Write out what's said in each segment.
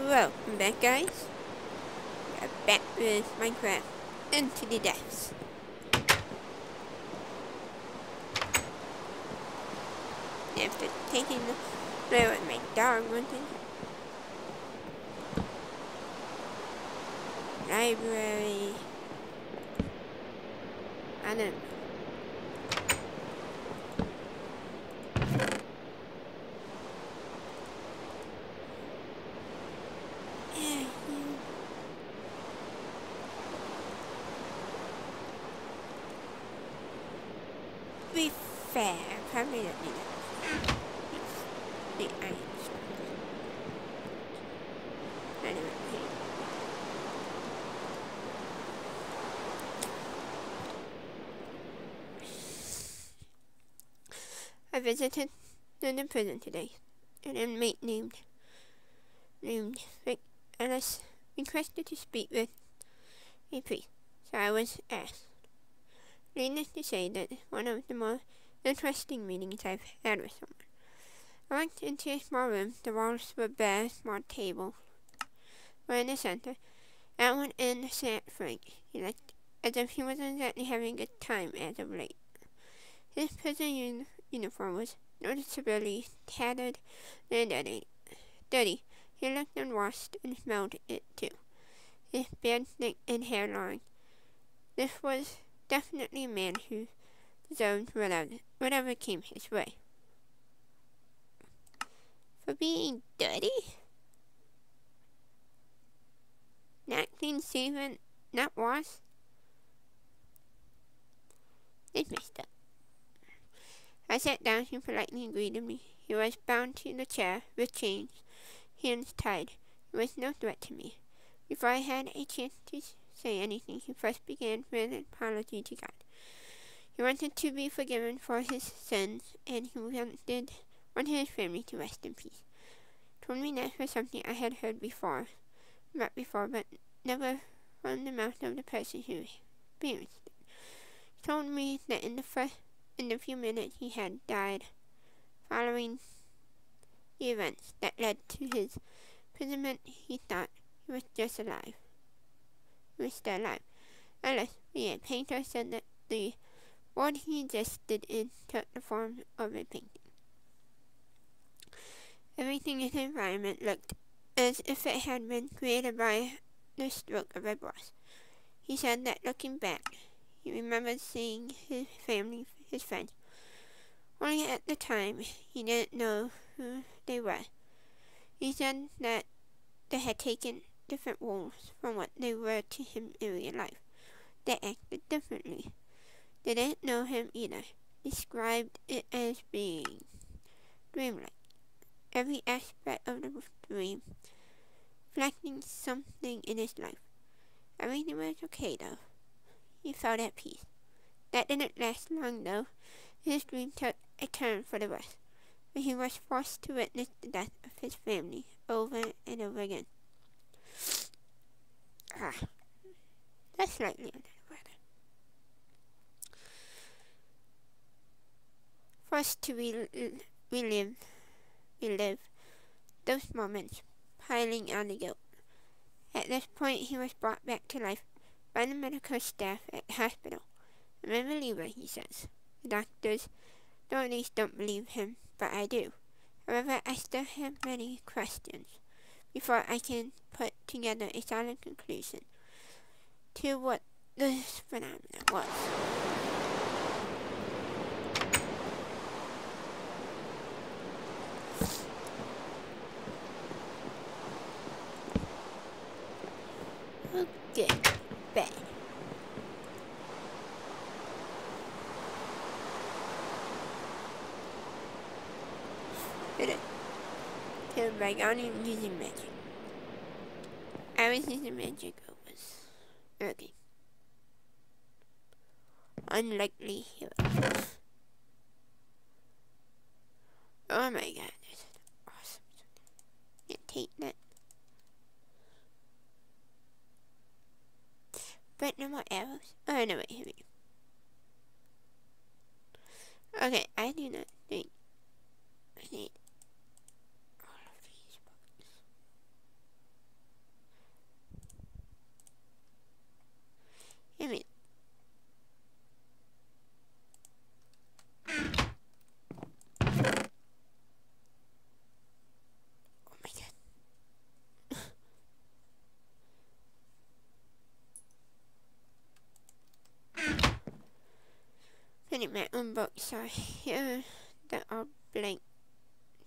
Welcome back, guys. We are back with Minecraft Into the Depths. After taking the play with my dog one thing. Library. I don't know. Be fair, probably don't need it. The iron stuff. Anyway, I visited the prison today. An inmate named Rick Ellis requested to speak with a priest, so I was asked. Needless to say that one of the more interesting meetings I've had with someone. I walked into a small room. The walls were bare. Small tables were in the center. At one end sat Frank. He looked as if he wasn't exactly having a good time as of late. His prison uniform was noticeably tattered and dirty. He looked unwashed and smelled it too. His beard thick and hair long. This was definitely a man who deserved whatever came his way. For being dirty? Not clean shaven, not washed? It's messed up. I sat down. He politely greeted me. He was bound to the chair with chains, hands tied. He was no threat to me. Before I had a chance to say anything, he first began with an apology to God. He wanted to be forgiven for his sins, and he wanted his family to rest in peace. Told me that was something I had heard before, but never from the mouth of the person who experienced it. He told me that in the few minutes he had died following the events that led to his imprisonment, he thought he was just alive. He was still alive. Unless the painter said that the world he existed in took the form of a painting. Everything in the environment looked as if it had been created by the stroke of a brush. He said that looking back, he remembered seeing his family, his friends. Only at the time, he didn't know who they were. He said that they had taken different roles from what they were to him in real life. They acted differently. They didn't know him either. Described it as being dreamlike. Every aspect of the dream reflecting something in his life. Everything was okay though. He felt at peace. That didn't last long though. His dream took a turn for the worse, when he was forced to witness the death of his family over and over again. That's slightly under the weather. Forced to relive those moments, piling on the guilt. At this point, he was brought back to life by the medical staff at the hospital. I'm a believer, he says. The doctors don't believe him, but I do. However, I still have many questions before I can put together a solid conclusion to what this phenomenon was. Okay, bad. Killed by only using magic. I was using magic. It was okay. Unlikely hero. Oh my god, this is awesome. Can't take that. But no more arrows. Oh no, wait, here we go. Okay, I do not think I need all of these books. Some books are here that are blank.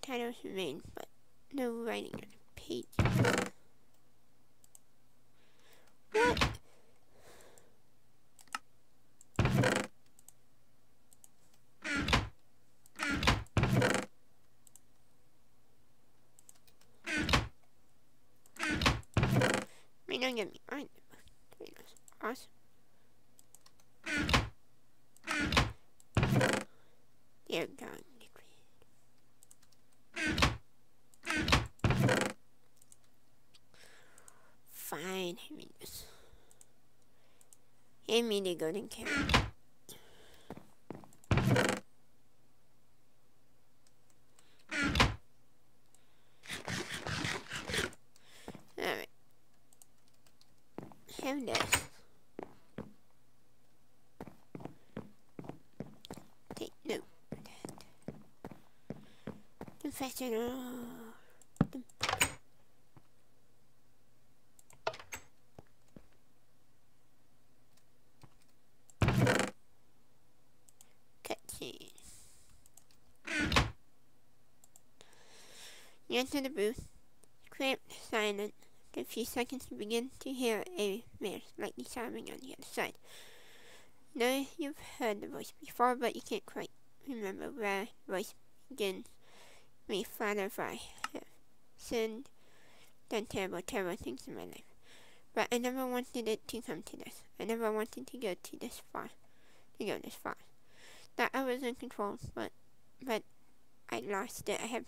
Titles remain, but no writing on the page. What? I mean, don't get me wrong. That's awesome. They're gone. Fine, I mean this. Hand me the golden carrot. Alright. Have this. Take note of that. Confession. Cutscene. You enter the booth. Cramped, silent. After a few seconds, you begin to hear a man slightly sobbing on the other side. Now you've heard the voice before, but you can't quite remember where the voice begins. My father, I have sinned, done terrible, terrible things in my life. But I never wanted it to come to this. I never wanted to go this far. That I was in control, but I lost it. I have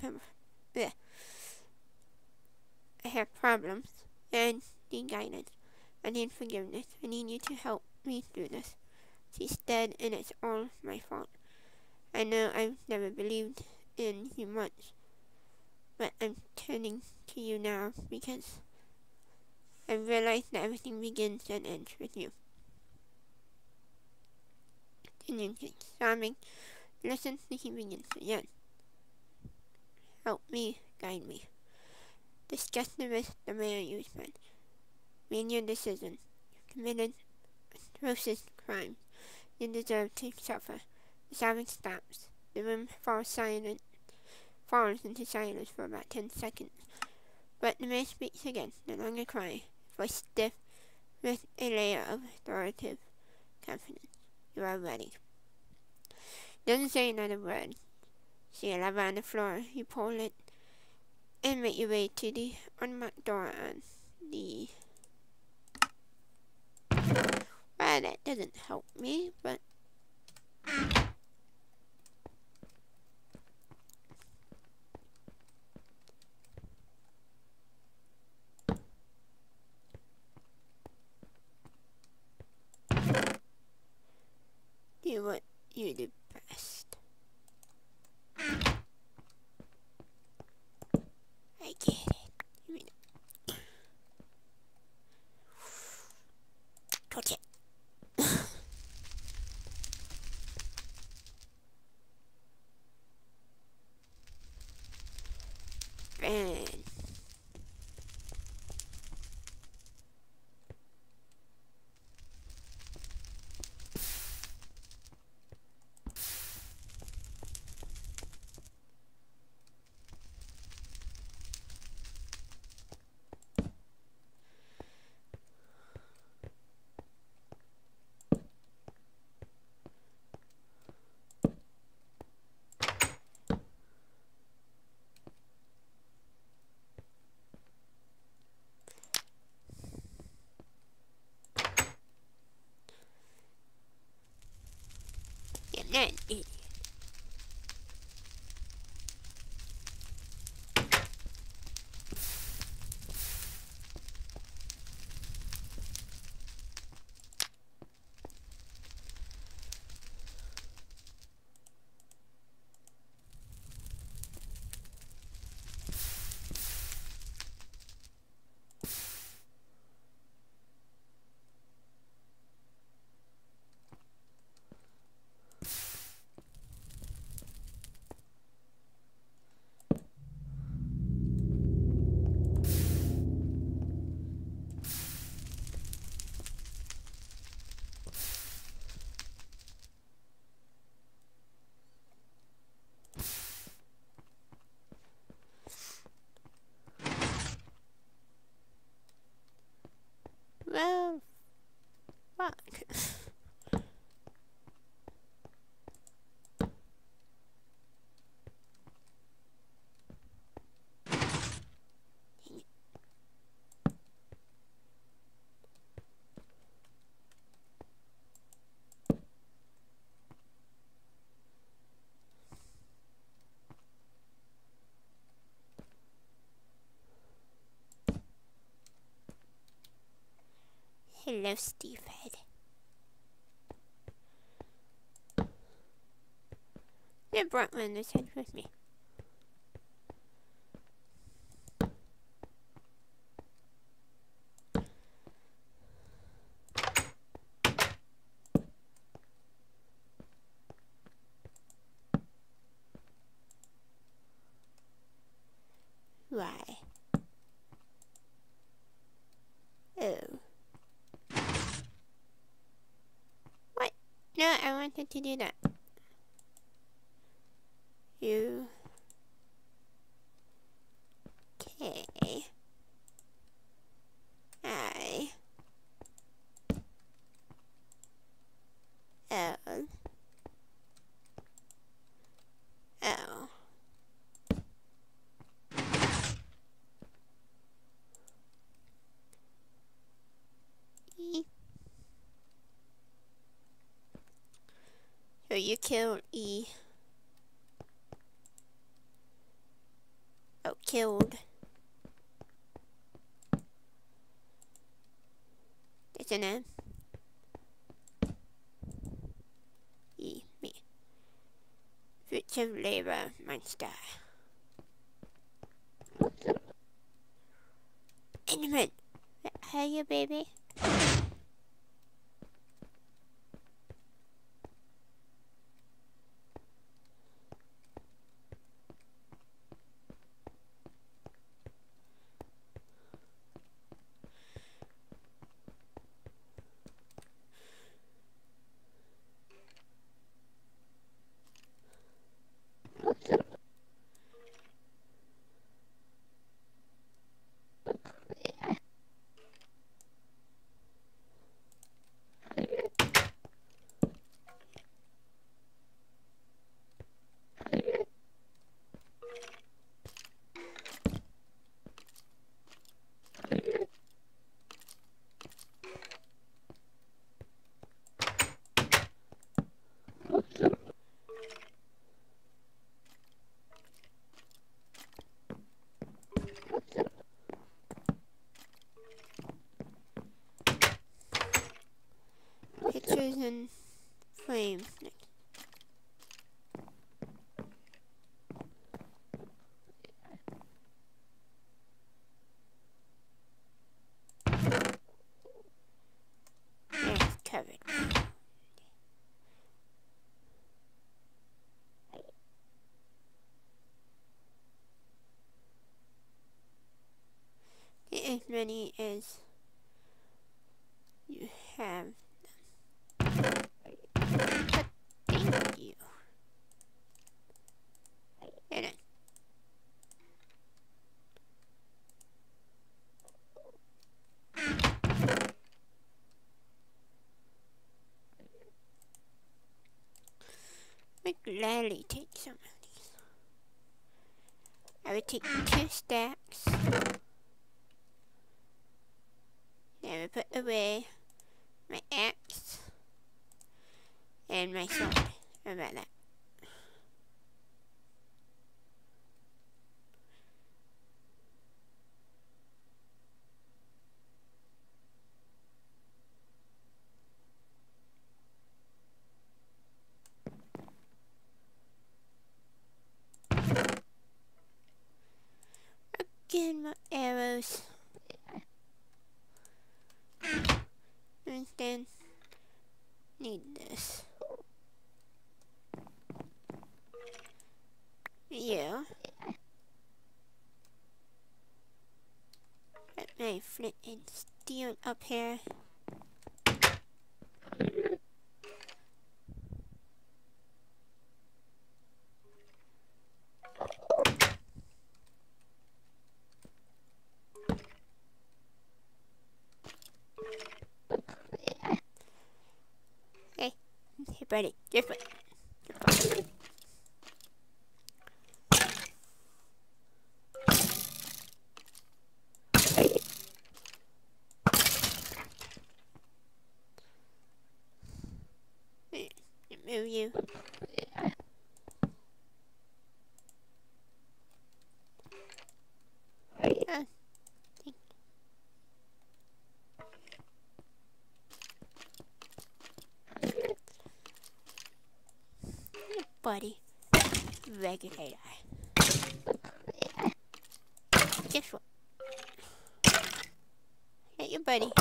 problems. I need guidance. I need forgiveness. I need you to help me through this. She's dead, and it's all my fault. I know I've never believed in you much, but I'm turning to you now because I realize that everything begins and ends with you. Continuing sobbing, listen to he begins again. Help me, guide me. Discuss the risk the mayor used men. Made your decision. You committed atrocious crime. You deserve to suffer. The sobbing stops. The room falls into silence for about 10 seconds. But the man speaks again, no longer crying, voice stiff with a layer of authoritative confidence. You are ready. Doesn't say another word. See a lever on the floor. You pull it and make your way to the unmarked door on the... Well, that doesn't help me, but... do what you do best. I get it. You mean it. Touch it. Man. You're not an idiot. Hello, Steve Head. I brought one of this head with me. Why? Oh. What? No, I wanted to do that. You. Okay. I. L. L. E. So you killed E. Oh, killed. There's an M. E. Me. Fruits of labor, monster. Enderman! How are you, baby? Pictures and frames. It's covered. Get as many as you have. But thank you. Get it. I gladly take some of these. I would take 2 stacks. Then I would put away my axe and my sword. How about that? Again, more arrows. And then need this. Yeah. Put my flint and steel up here. Hey, buddy, just wait. Move you. buddy. Regulator. Guess what? Get your buddy.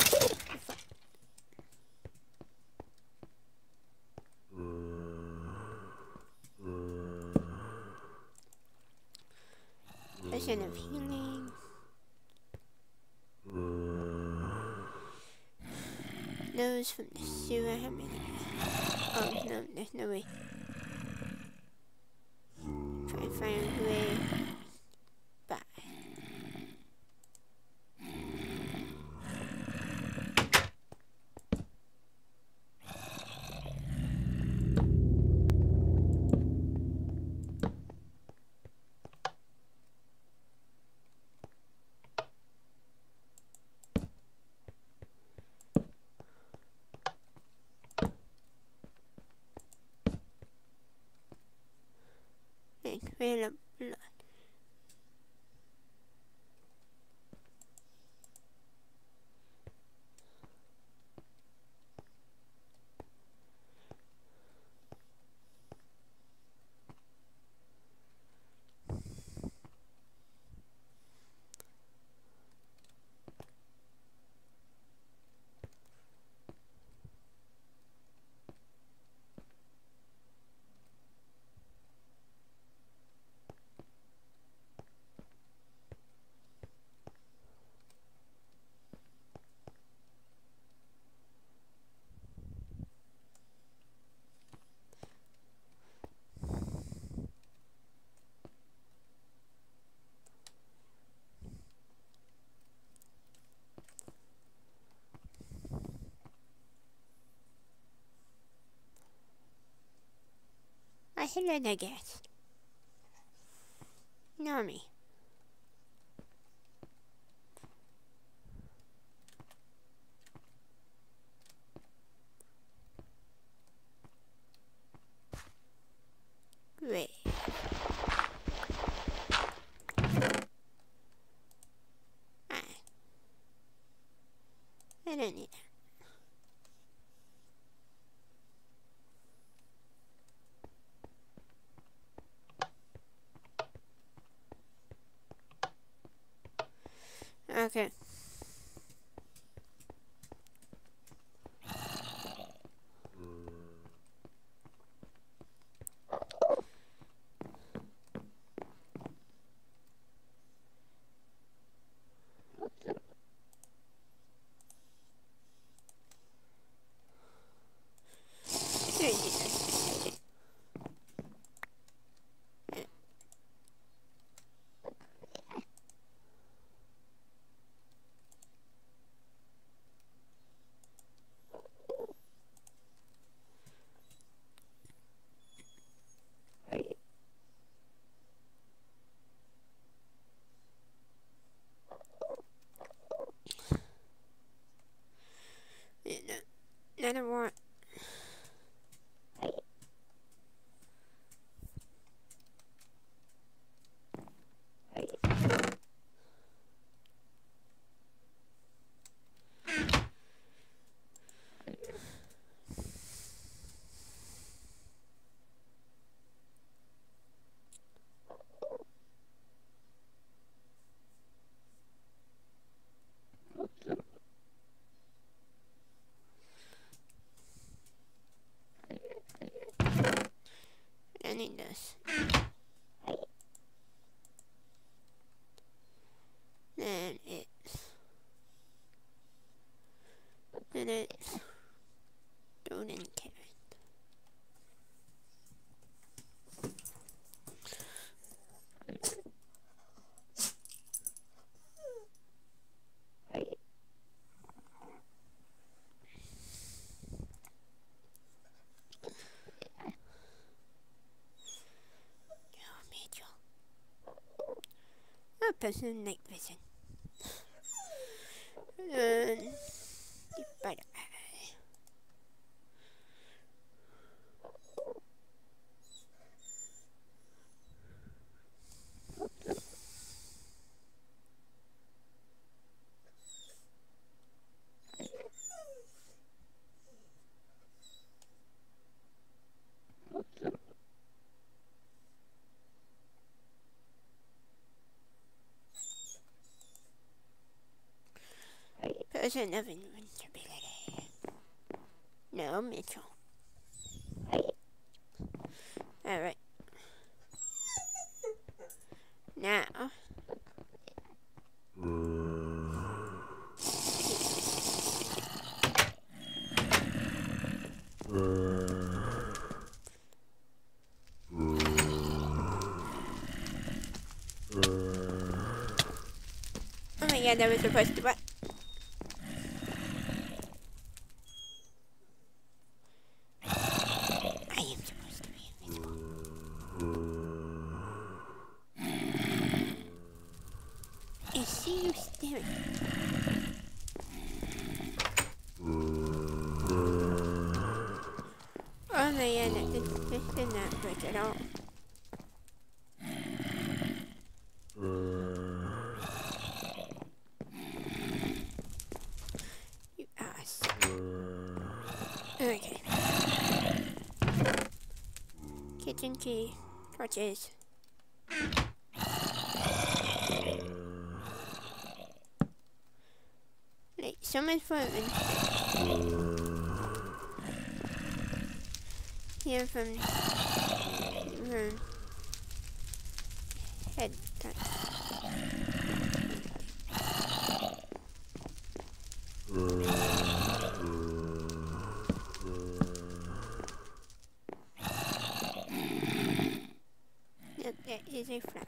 Potion of healing. Those from the sewer. How many? Oh no, there's no way. Try and find a way. Bye. Trail of blood. I hit it, I guess. Ignore me. Great. I don't need that. Okay. Another one. I need this. Then it's golden carrot. A person night vision. Spider eye. Person of invincibility. No, Mitchell. Alright. Now. Oh my god, that was supposed to what? I am supposed to be invisible. I see you staring. Oh my god, this did not work at all. You ass. Okay. Kitchen key. Torches. Like, so much fun. Here from head touch. Yep, that is a flower.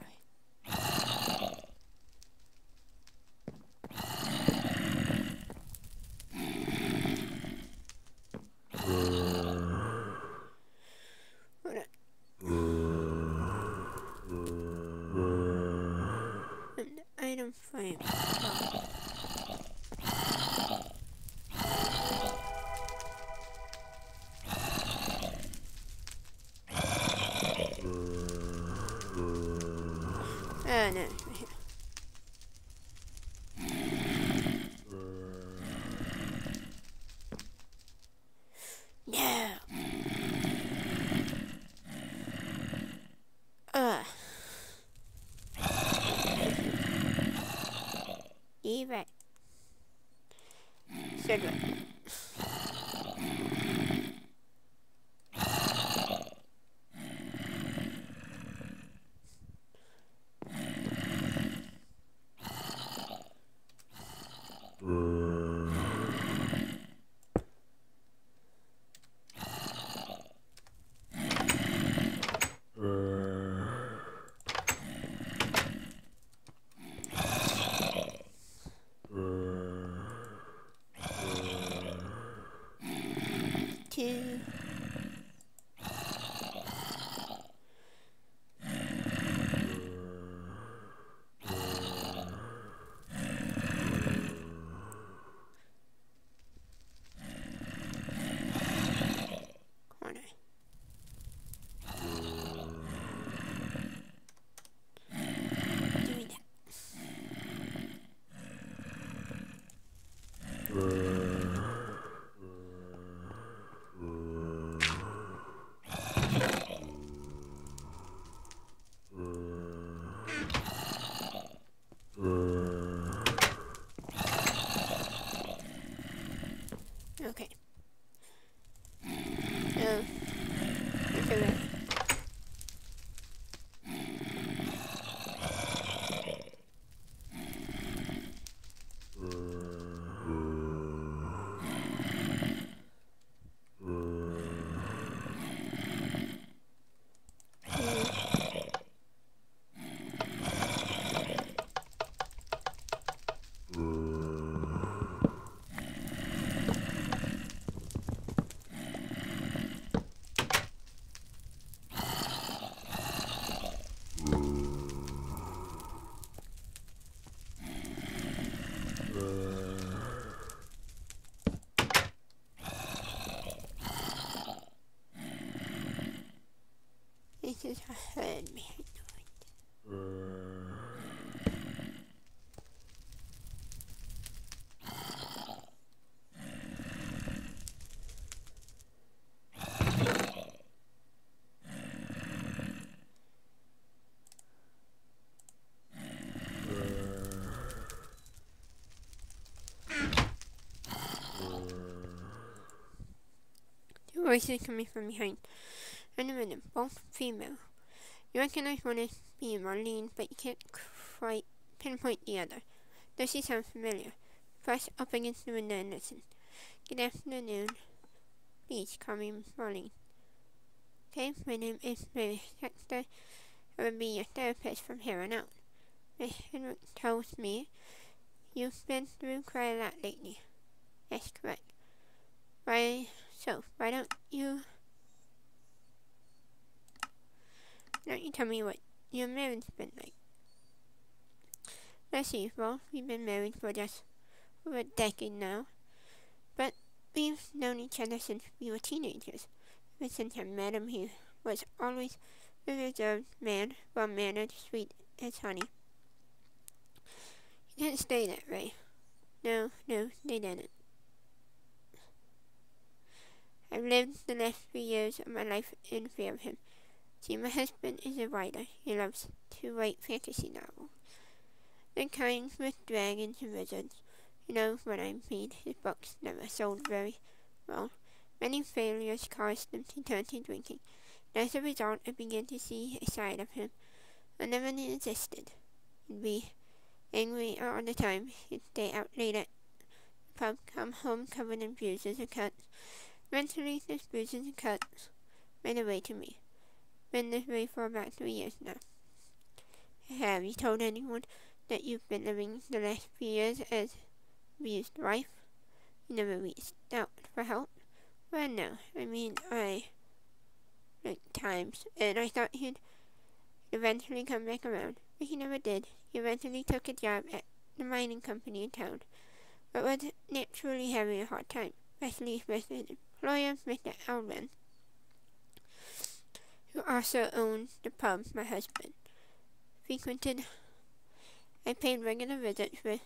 Item frame. Oh no. No. Leave it. So good. Two. Corner. Doing that. Okay. So, it's alright. This is a herd behind the window. voices coming from behind. And a minute, both female. You recognize one as being more lean, but you can't quite pinpoint the other. Does she sound familiar? Press up against the window and listen. Good afternoon. Please call me Marlene. Okay, my name is Mary Dexter. I will be your therapist from here on out. Miss Henrik tells me you've been through quite a lot lately. That's correct. Why don't you tell me what your marriage's been like? Let's see, well, we've been married for just over a decade now, but we've known each other since we were teenagers. Ever since I met him, he was always a reserved man, well-mannered, sweet as honey. He didn't stay that way. No, they didn't. I've lived the last 3 years of my life in fear of him. See, my husband is a writer. He loves to write fantasy novels. The kind with dragons and wizards. You know what I mean. His books never sold very well. Many failures caused him to turn to drinking. And as a result, I began to see a side of him I never knew existed. He'd be angry all the time. He'd stay out late at the pub, come home covered in bruises and cuts. Eventually, those bruises and cuts made their way to me. Been this way for about 3 years now. Have you told anyone that you've been living the last few years as abused wife? You never reached out for help? Well, no. I mean, like times, and I thought he'd eventually come back around, but he never did. He eventually took a job at the mining company in town, but was naturally having a hard time, especially with his employer, Mr. Alvin, who also owned the pub my husband frequented. I paid regular visits with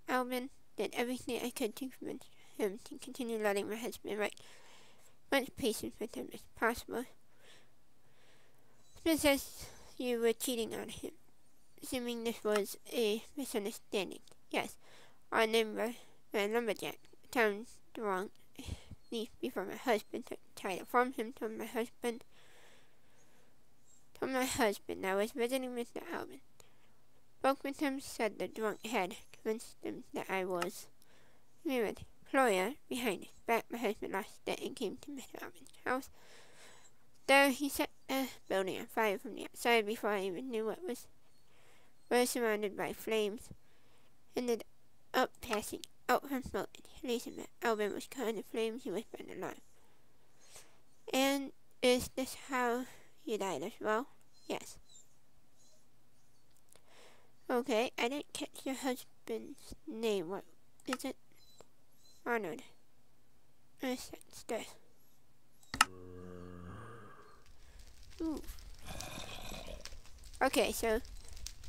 Alvin, did everything I could to convince him to continue letting my husband write. Much patience with him as possible. Smith says you were cheating on him, assuming this was a misunderstanding. Yes, our lumberjack sounds wrong. Before my husband took the title from him, told my husband I was visiting Mr. Alvin. Spoke with him, said the drunk had convinced him that I was the employer behind his back. My husband lost it and came to Mr. Alvin's house. There he set a building on fire from the outside before I even knew what was. We're surrounded by flames. Ended up passing out from smoke. At least Alvin was caught in the flames. He was burned alive. And is this how you died as well? Yes. Okay, I didn't catch your husband's name. What is it? Arnold. That's this. Ooh. Okay, so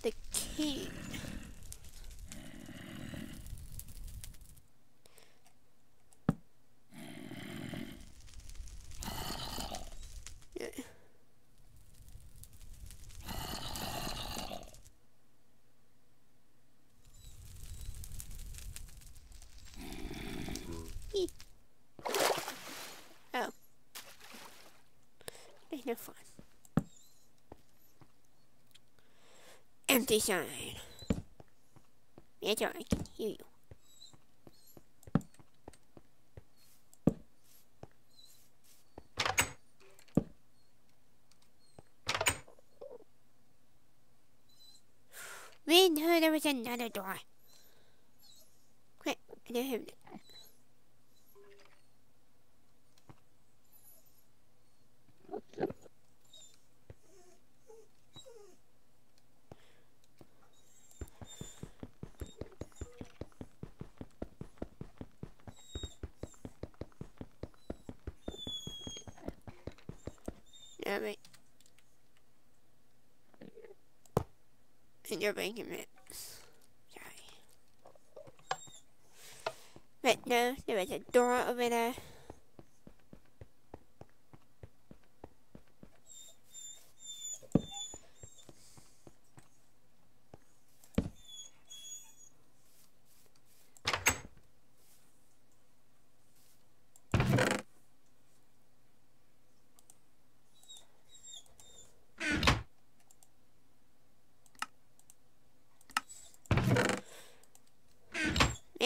the king. Yeah. Oh. There's no fun. Empty sign. That's all, I can hear you. We knew there was another door. Quick, I don't have it. No, wait. And you're making it. Sorry. But no, there was a door over there.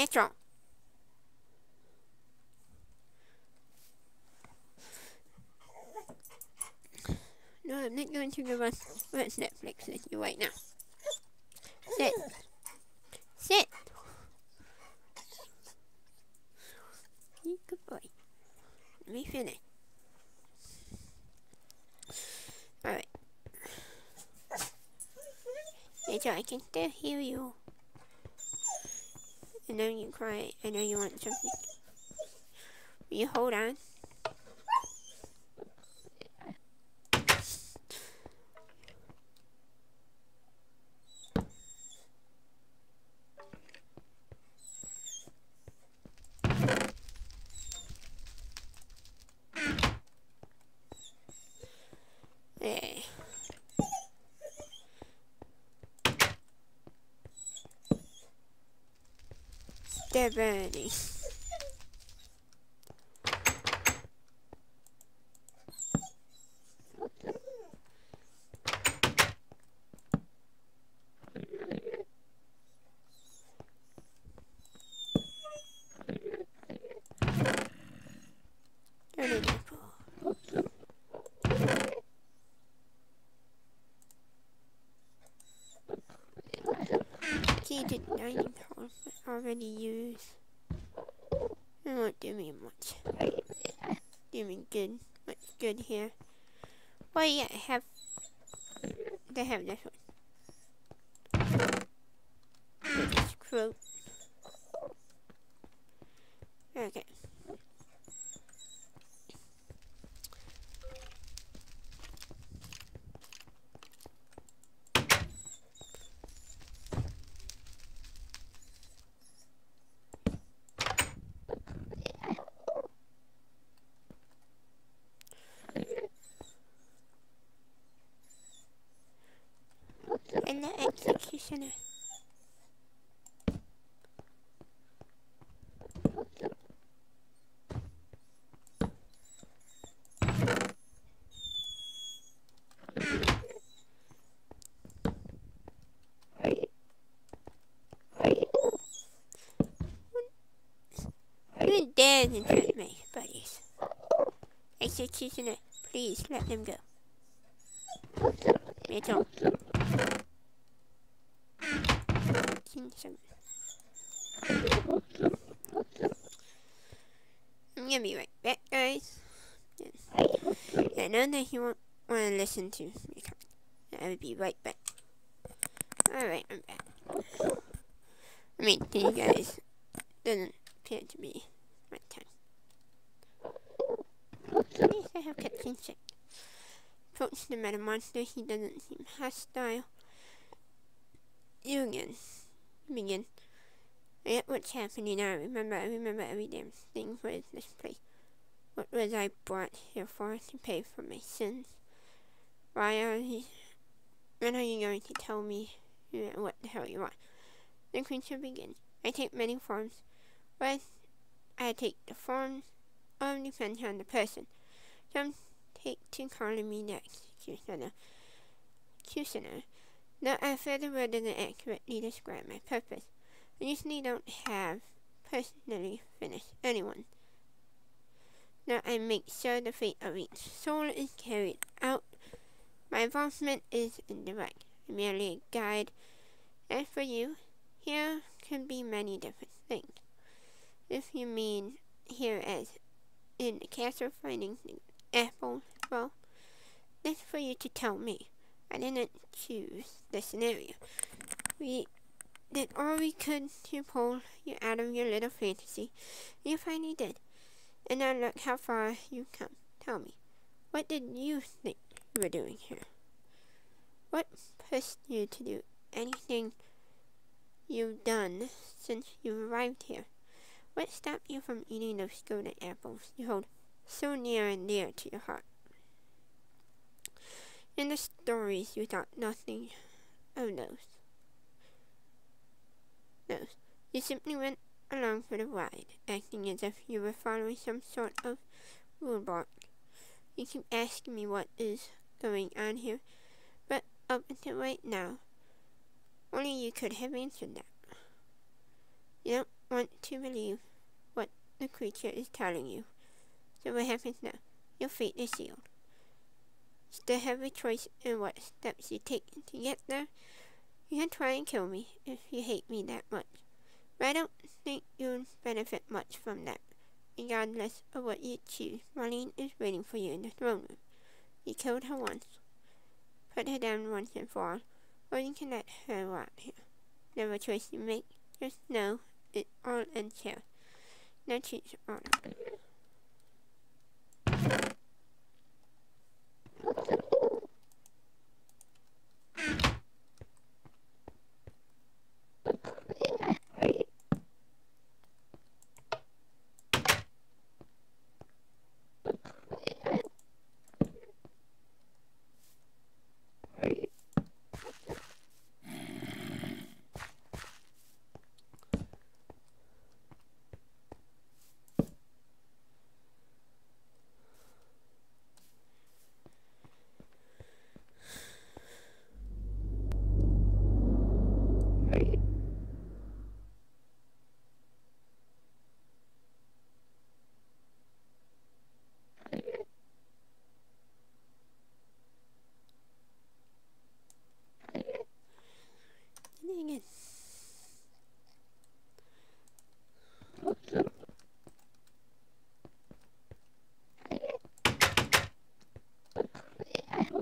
That's all. No, I'm not going to go watch Netflix with you right now. Sit. Sit. Good boy. Let me finish. Alright. Rachel, I can still hear you. I know you cry. I know you want something. Will you hold on? There. Stability. Key to dining hall already used. It won't do me much. Do me good. Much good here. Well, yeah, they have this one. With this quote. Okay. And the executioner. Who dares interrupt my buddies? Executioner, please let them go. Rachel. I'm gonna be right back, guys. I know that you won't want to listen to me. I will be right back. Alright, I'm back. I mean, to you guys, doesn't appear to be my time. At least I have cutscene check. Approach the meta monster, he doesn't seem hostile. You again. Begin. I get what's happening now. I remember every damn thing. What is this place? What was I brought here for? To pay for my sins? When are you going to tell me what the hell you want? The creature begins. I take many forms. But I take the forms depends on the person. Some take to calling me the executioner. No, I further word doesn't accurately describe my purpose. I usually don't have personally finished anyone. Now I make sure the fate of each soul is carried out. My involvement is indirect. I'm merely a guide. As for you, here can be many different things. If you mean here as in the castle finding the apple, well, that's for you to tell me. I didn't choose the scenario. We did all we could to pull you out of your little fantasy. You finally did. And now look how far you've come. Tell me, what did you think you were doing here? What pushed you to do anything you've done since you arrived here? What stopped you from eating those golden apples you hold so near and dear to your heart? In the stories, you thought nothing of those. You simply went along for the ride, acting as if you were following some sort of rule book. You keep asking me what is going on here, but up until right now, only you could have answered that. You don't want to believe what the creature is telling you. So what happens now? Your fate is sealed. Still have a choice in what steps you take to get there. You can try and kill me if you hate me that much, but I don't think you'll benefit much from that. Regardless of what you choose, Marlene is waiting for you in the throne room. You killed her once. Put her down once and for all, or you can let her rot here. Never choice you make, just know it all ends here. Now choose your honor. Again.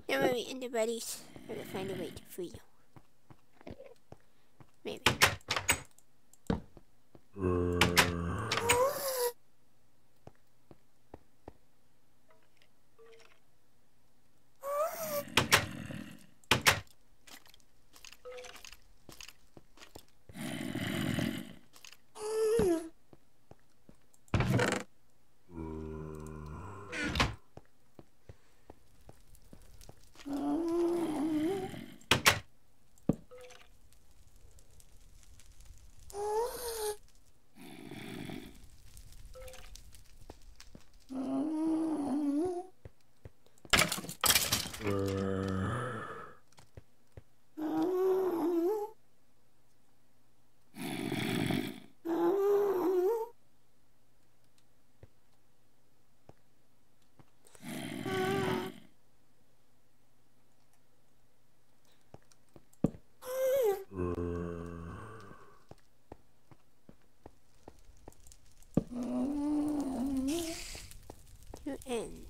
Don't worry, in the buddies. I will find a way to free you. Maybe. To end.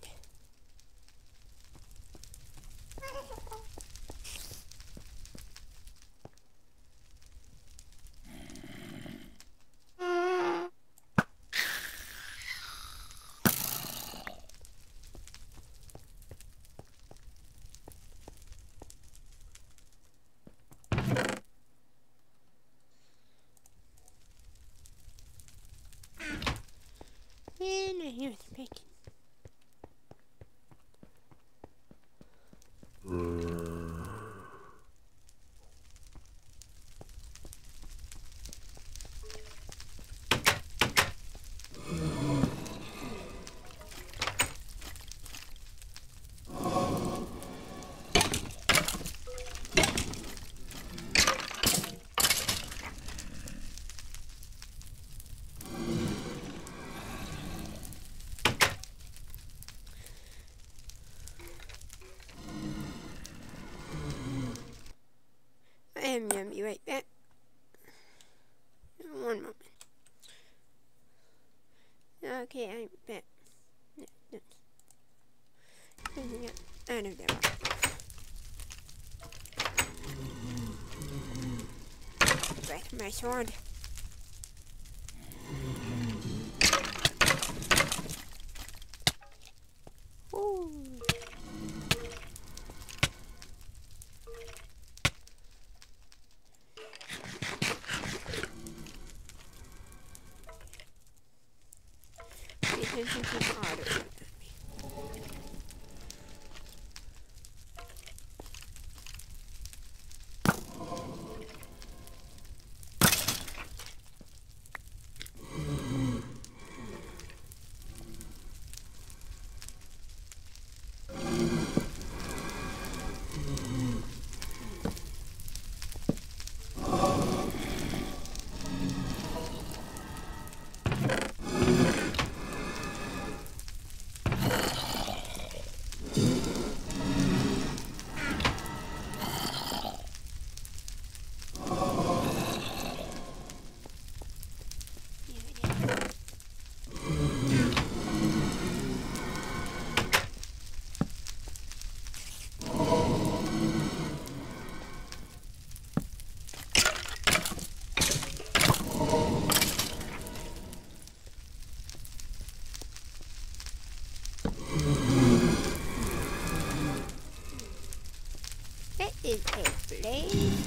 And I hear the bacon. I am gonna be right back. One moment. Okay, I'm back. Out of there. Back to my sword. Ooh. Pay attention to the audio. is a blaze.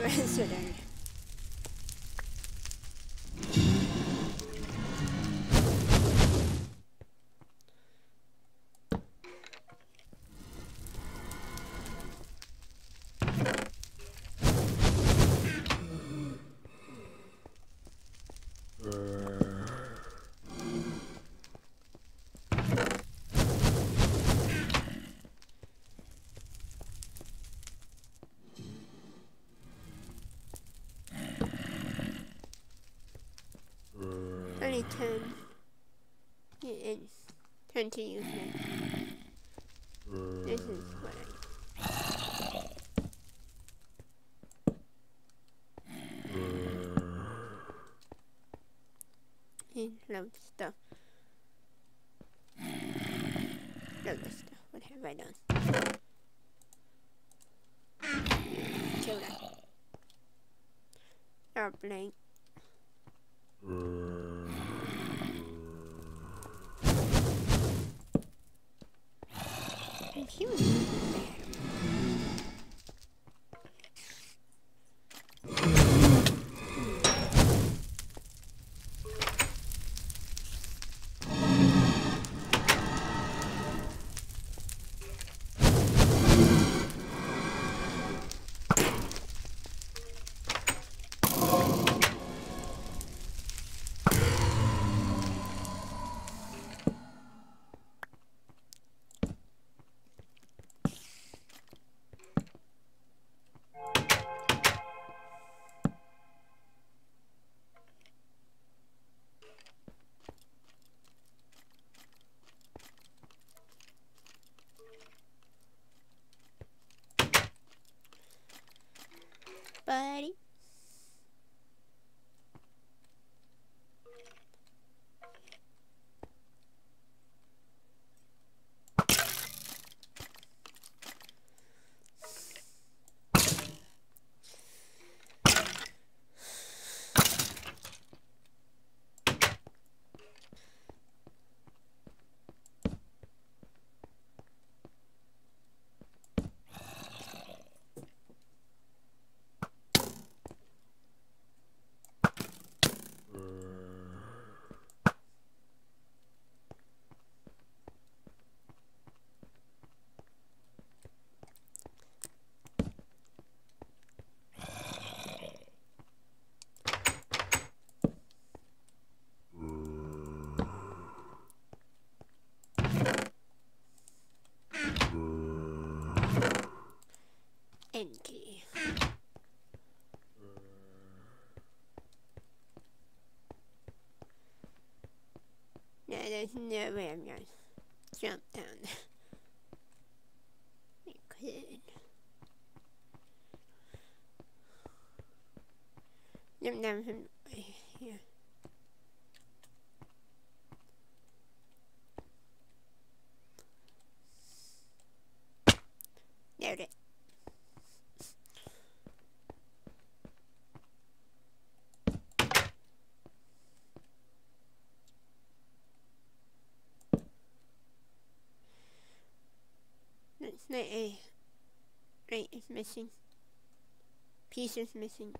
Resident. Only 10. It is 10 to use it. This is what I load stuff. Load the stuff. What have I done? Kill that. Or blank. Human. Buddy. Key. No, there's no way I'm gonna jump down. I could. Jump down from here. Nailed it. That's not a right, it's missing. Piece is missing.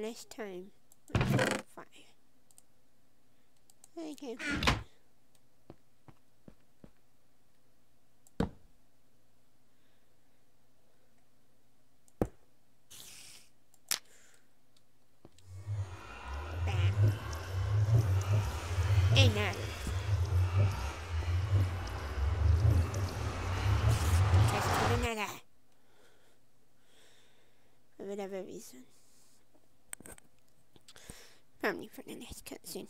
less time with fire. Okay. Bam. And now just kill another. For whatever reason. Probably for the next cutscene.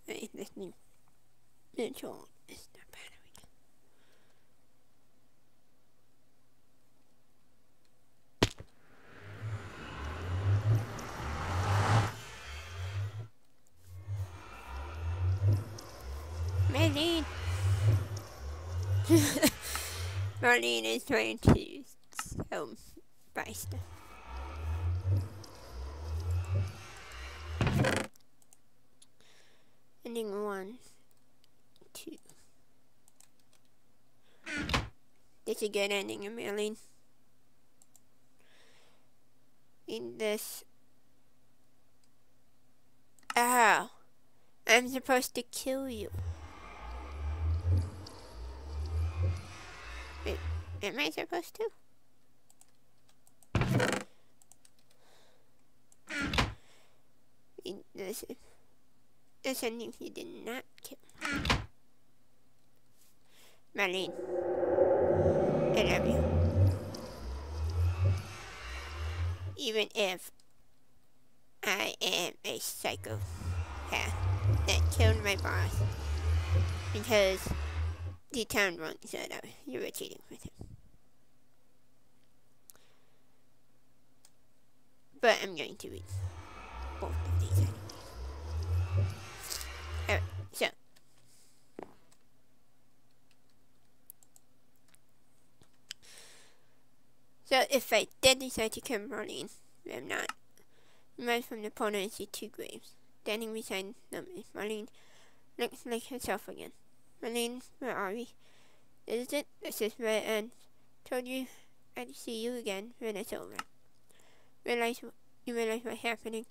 Wait, listening. Control is the battery. Marlene! Marlene is trying to buy stuff. Ending 1, 2. That's a good ending, Marlene. In this. Oh, I'm supposed to kill you. Wait, am I supposed to? This ending you did not kill. Marlene, I love you. Even if I am a psychopath that killed my boss because the town won't shut up. You were cheating with him. But I'm going to read both of these anyways. Alright, so if I did decide to kill Marlene, I'm not. Emerge from the portal and see 2 graves. Standing beside them is Marlene. Looks like herself again. Marlene, where are we? This is it. This is where it ends. Told you I'd see you again when it's over. You realize what's happening?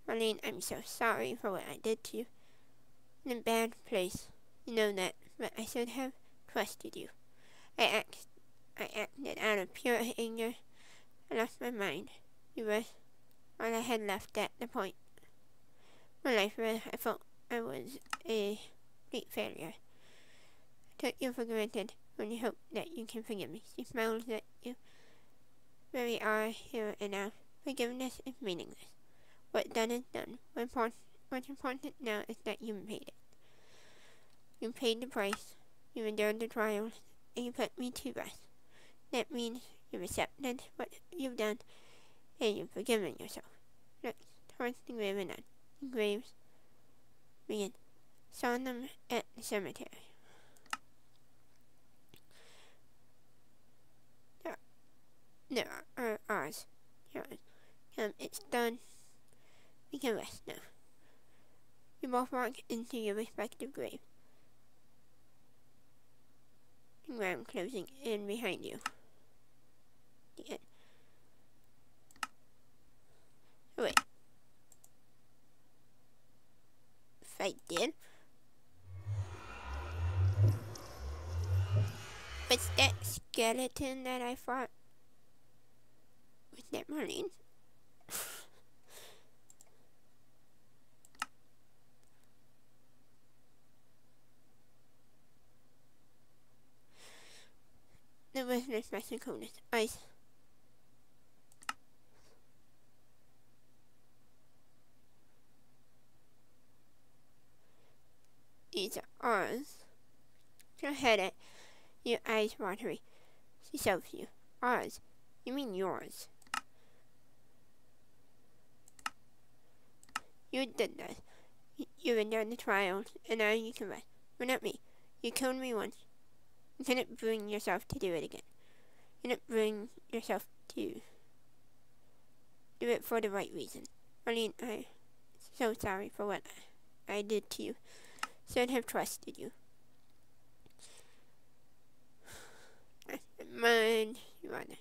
Marlene, I'm so sorry for what I did to you. In a bad place. You know that, but I should have trusted you. I acted out of pure anger. I lost my mind. You were all I had left at the point. My life where I felt I was a complete failure. I took you for granted, only hope that you can forgive me. She smiles at you. Where we are here and now. Forgiveness is meaningless. What's done is done. What's important now is that you paid it. You paid the price. You endured the trials, and you put me to rest. That means you've accepted what you've done, and you've forgiven yourself. Look towards the grave and none. The graves begin. Saw them at the cemetery. There are ours. Come, it's done. We can rest now. You both walk into your respective grave. The ground closing in behind you. The end. Oh, wait. If I did. What's that skeleton that I fought? Was that Marlene? The listeners must include this ice. These are ours. Go ahead, your eyes watery. She shoves you. Ours. You mean yours. You did that. You endured the trials, and now you can rest. But not me. You killed me once. You couldn't bring yourself to do it again. You couldn't bring yourself to do it for the right reason. Marlene, I'm so sorry for what I did to you. Should have trusted you. Mind, you are the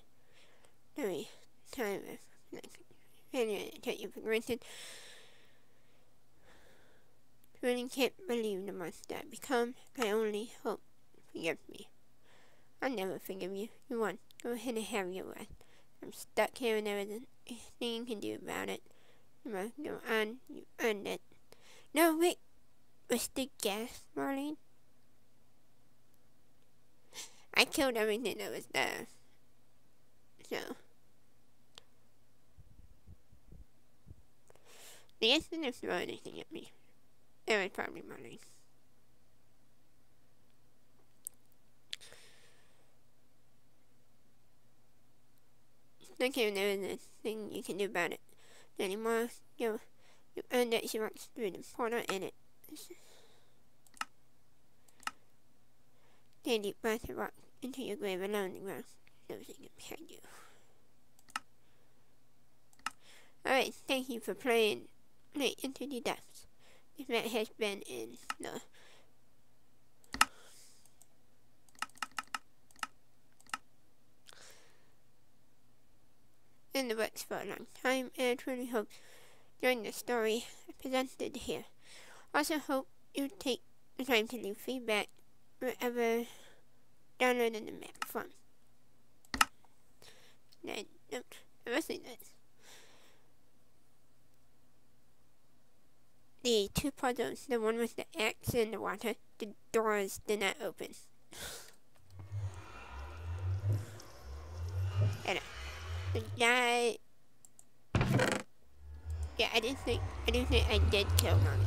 every time I take you for granted. I really can't believe the monster I've become. I only hope you forgive me. I'll never forgive you. You won. Go ahead and have your way. I'm stuck here and there isn't anything you can do about it. You must go on. You earned it. No, wait. Was the gas, Marlene? I killed everything that was there. So. The instant didn't throw anything at me. It was probably Marlene. Okay, there isn't anything you can do about it anymore. You earned it. She walks through the portal in it. Take a deep breath and walk into your grave alone in the ground. Nothing behind you. Alright, thank you for playing Into the Depths. This map has been in the books for a long time, and I truly hope you enjoyed the story I presented here. Also hope you take the time to leave feedback wherever downloading the map from. Then, mostly this. The two puzzles, the one with the X in the water, the doors did not open. And the guy, yeah, I didn't think I did kill Mommy.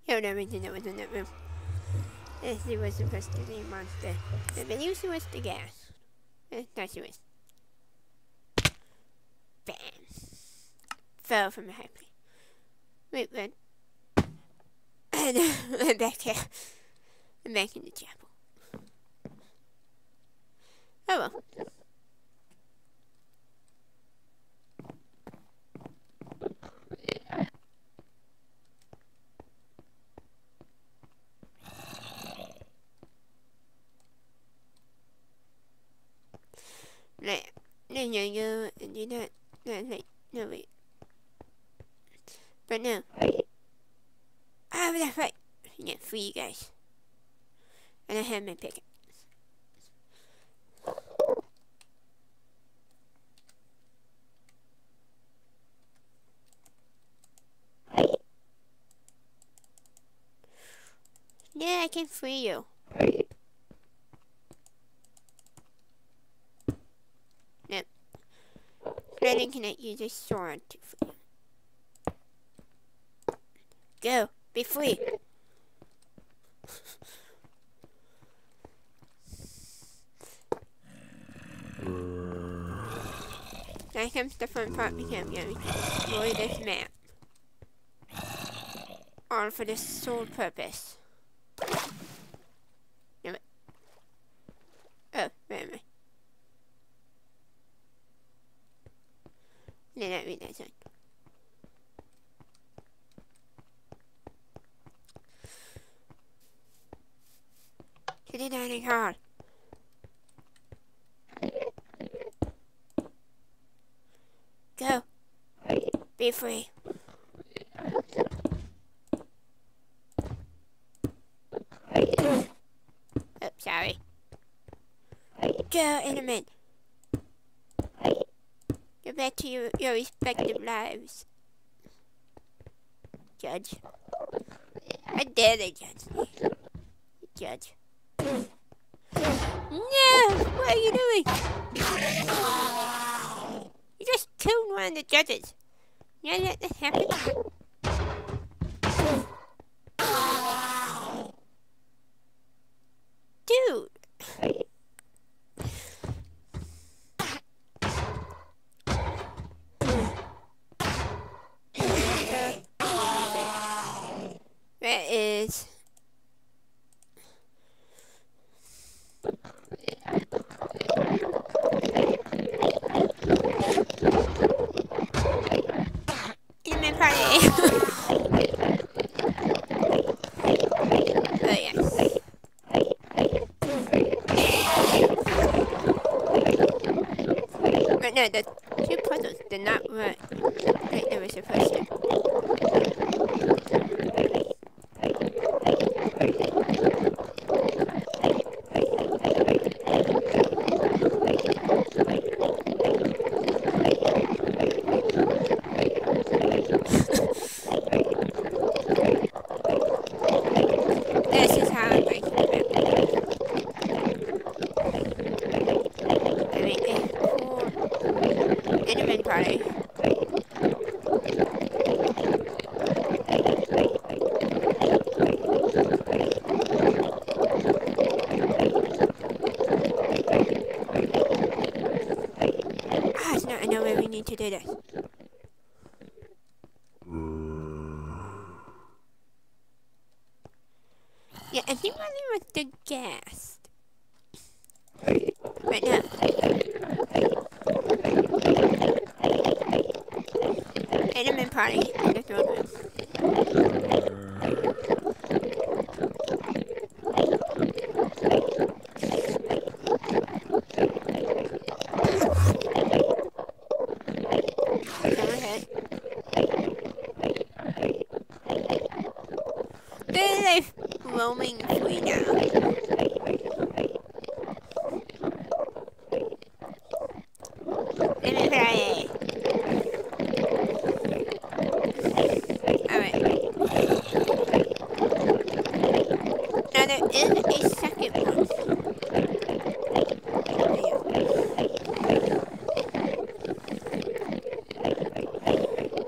Killed everything that was in that room. As she was supposed to be a monster. I believe she was the gas. I thought she was. Bam. Fell from the high place. Wait, what? I'm back here. I'm back in the chapel. Oh well. Right. Then you go and do that. No, wait. But no. Ah, but that's right. Yeah, for you guys. And I have my pickaxe. Yeah, I can free you. Nope. Then can I use a sword to free you? Go, be free. Now comes the fun part because I'm going to destroy this map. All for the sole purpose. No, wait. Oh, where am I? No, not read that side. To the dining hall. Go. Be free. Oh, sorry. Go, endermen. Get back to your respective lives. Judge. How dare they judge me? Judge. No! What are you doing? You just killed one of the judges. You know let this happen? Dude! That is... Enderman party! Oh yeah. Yeah, the two puzzles did not work like they were supposed to. This is how I'm breaking the map. I mean, a cool enderman party. Ah, it's not. I know where we need to do this. Yeah, I think my name was the gas. Right now. Enderman party in the throne room. Come ahead. They're like roaming free now. Let me try. Alright. Now there is a second one.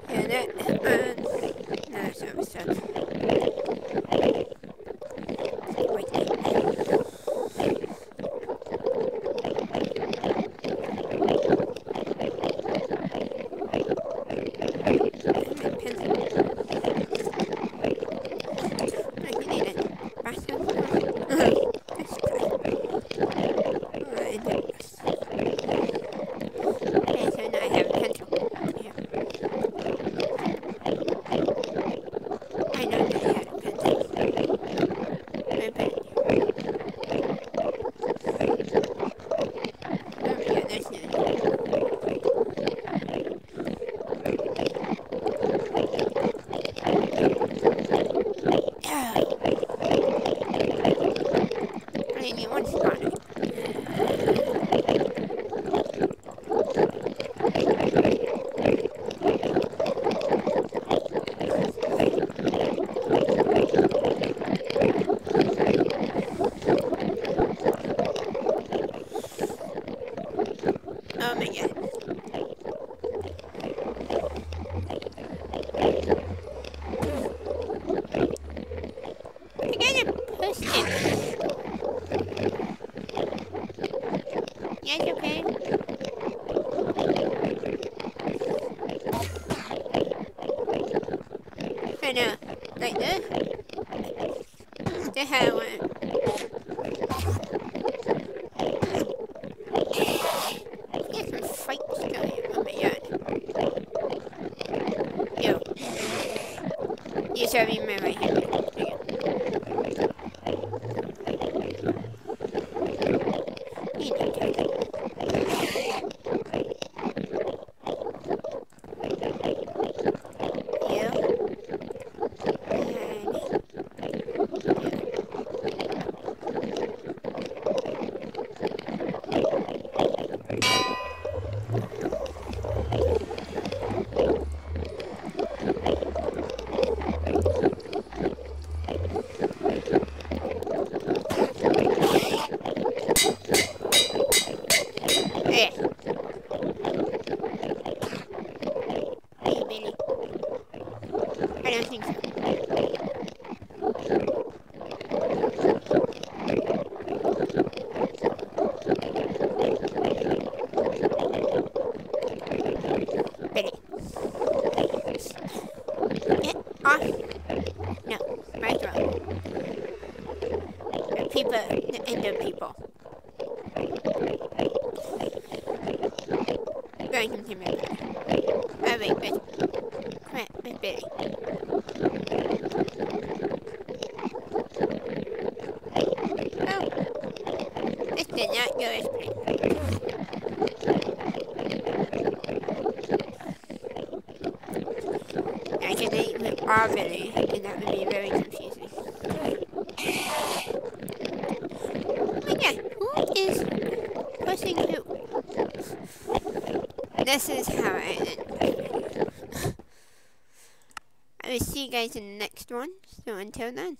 Yeah, that, no, that's not stuff. Wait. Oh my god. I gotta push it. Yes, okay. I know. Like this. The hell one. Get some fights going. Oh my god. Yo. You saw me right here. I don't think so. Ready. Get off. No, my throat. The people, the ender people. Going to me. Oh wait, wait. Crap, with Billy. Oh. This did not go as planned. really, and that would be very confusing. Oh my god, who is pushing who? This is how I end. I will see you guys in the next one, so until then.